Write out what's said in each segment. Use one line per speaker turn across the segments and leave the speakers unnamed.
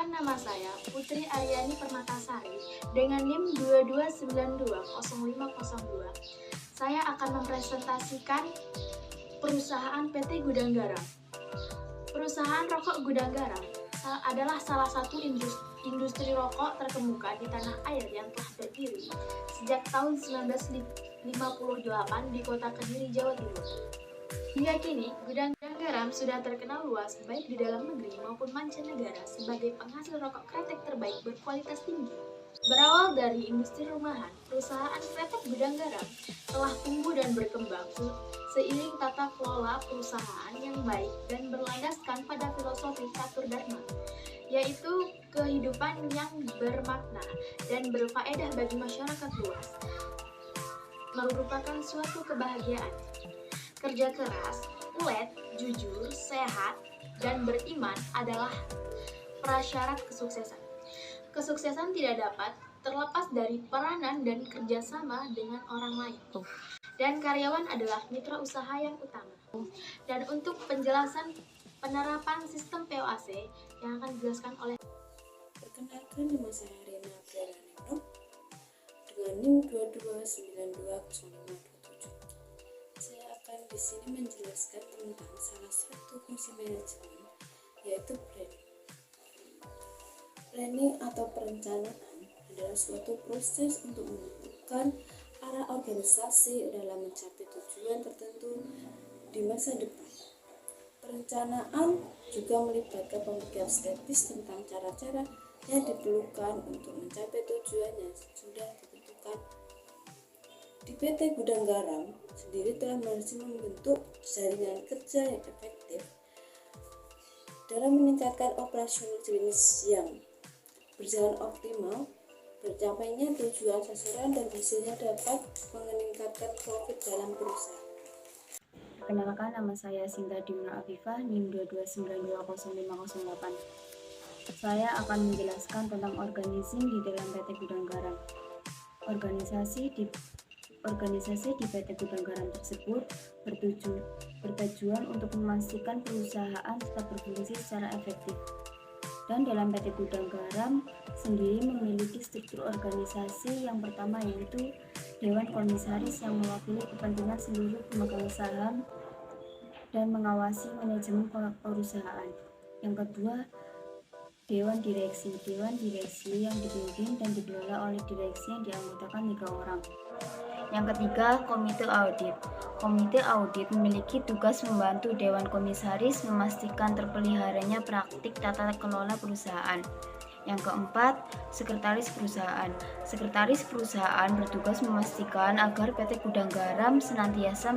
Perkenalkan, nama saya Putri Aryani Permatasari dengan NIM 22920502. Saya akan mempresentasikan perusahaan PT Gudang Garam. Perusahaan rokok Gudang Garam adalah salah satu industri rokok terkemuka di tanah air yang telah berdiri sejak tahun 1958 di kota Kediri, Jawa Timur. Hingga kini, Gudang Garam sudah terkenal luas baik di dalam negeri maupun mancanegara sebagai penghasil rokok kretek terbaik berkualitas tinggi. Berawal dari industri rumahan, perusahaan kretek Gudang Garam telah tumbuh dan berkembang seiring tata kelola perusahaan yang baik dan berlandaskan pada filosofi catur dharma, yaitu kehidupan yang bermakna dan berfaedah bagi masyarakat luas, merupakan suatu kebahagiaan. Kerja keras, ulet, jujur, sehat, dan beriman adalah prasyarat kesuksesan. Kesuksesan tidak dapat terlepas dari peranan dan kerjasama dengan orang lain. Dan karyawan adalah mitra usaha yang utama. Dan untuk penjelasan penerapan sistem POAC yang akan dijelaskan oleh
Perkenalkan, nama saya Rina Fiaraneno dengan NIM 22920527. Saya akan di sini menjelaskan tentang salah satu fungsi manajemen, yaitu planning. Planning atau perencanaan adalah suatu proses untuk menentukan arah organisasi dalam mencapai tujuan tertentu di masa depan. Perencanaan juga melibatkan pemikiran strategis tentang cara-cara yang diperlukan untuk mencapai tujuan yang sudah ditentukan. Di PT Gudang Garam sendiri telah berhasil membentuk jaringan kerja yang efektif dalam meningkatkan operasional bisnis yang berjalan optimal. Tercapainya tujuan sasaran dan hasilnya dapat meningkatkan profit dalam perusahaan.
Perkenalkan, nama saya Sinta Dimna Afifah, NIM 22920508. Saya akan menjelaskan tentang organizing di dalam PT Gudang Garam. Organisasi di PT Gudang Garam tersebut bertujuan untuk memastikan perusahaan tetap berfungsi secara efektif. Dan dalam PT Gudang Garam sendiri memiliki struktur organisasi yang pertama, yaitu Dewan Komisaris yang mewakili kepentingan seluruh pemegang saham dan mengawasi manajemen perusahaan. Yang kedua, Dewan Direksi yang dipimpin dan dikelola oleh direksi yang dianggotakan 3 orang. Yang ketiga, Komite Audit. Komite Audit memiliki tugas membantu Dewan Komisaris memastikan terpeliharanya praktik tata kelola perusahaan. Yang keempat, Sekretaris Perusahaan. Sekretaris Perusahaan bertugas memastikan agar PT Gudang Garam senantiasa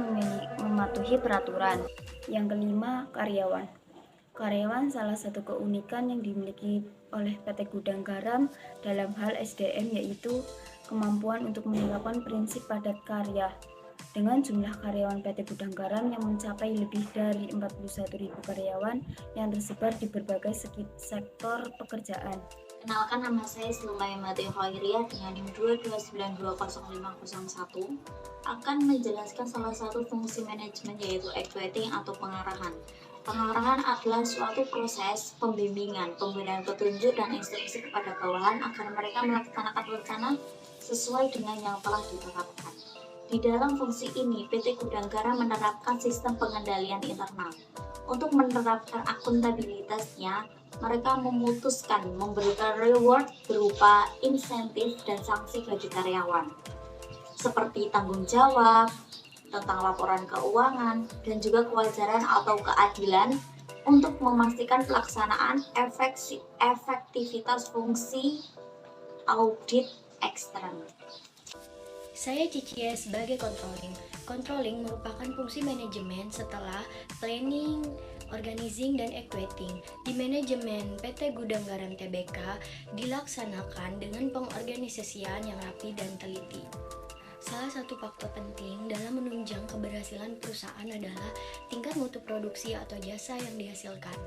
mematuhi peraturan. Yang kelima, Karyawan. Karyawan salah satu keunikan yang dimiliki oleh PT Gudang Garam dalam hal SDM, yaitu kemampuan untuk menerapkan prinsip padat karya dengan jumlah karyawan PT Gudang Garam yang mencapai lebih dari 41.000 karyawan yang tersebar di berbagai sektor pekerjaan.
Kenalkan, nama saya Sulaimanti Khairiyah dengan NIM 22920501 akan menjelaskan salah satu fungsi manajemen, yaitu equating atau pengarahan. Pengarahan adalah suatu proses pembimbingan, pemberian petunjuk dan instruksi kepada bawahan agar mereka melaksanakan rencana sesuai dengan yang telah ditetapkan. Di dalam fungsi ini, PT Gudang Garam menerapkan sistem pengendalian internal. Untuk menerapkan akuntabilitasnya, mereka memutuskan memberikan reward berupa insentif dan sanksi bagi karyawan, seperti tanggung jawab tentang laporan keuangan dan juga kewajaran atau keadilan untuk memastikan pelaksanaan efektivitas fungsi audit ekstern.
Saya Cicia sebagai controlling. Controlling merupakan fungsi manajemen setelah planning, organizing, dan equating. Di manajemen PT Gudang Garam Tbk dilaksanakan dengan pengorganisasian yang rapi dan teliti. Salah satu faktor penting dalam menunjang keberhasilan perusahaan adalah tingkat mutu produksi atau jasa yang dihasilkan.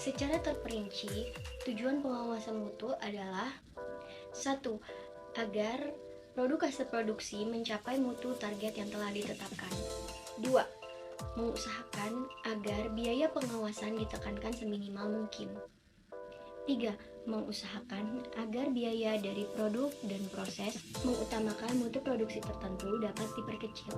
Secara terperinci, tujuan pengawasan mutu adalah 1. Agar produk hasil produksi mencapai mutu target yang telah ditetapkan. 2. Mengusahakan agar biaya pengawasan ditekankan seminimal mungkin. 3. Mengusahakan agar biaya dari produk dan proses mengutamakan mutu produksi tertentu dapat diperkecil.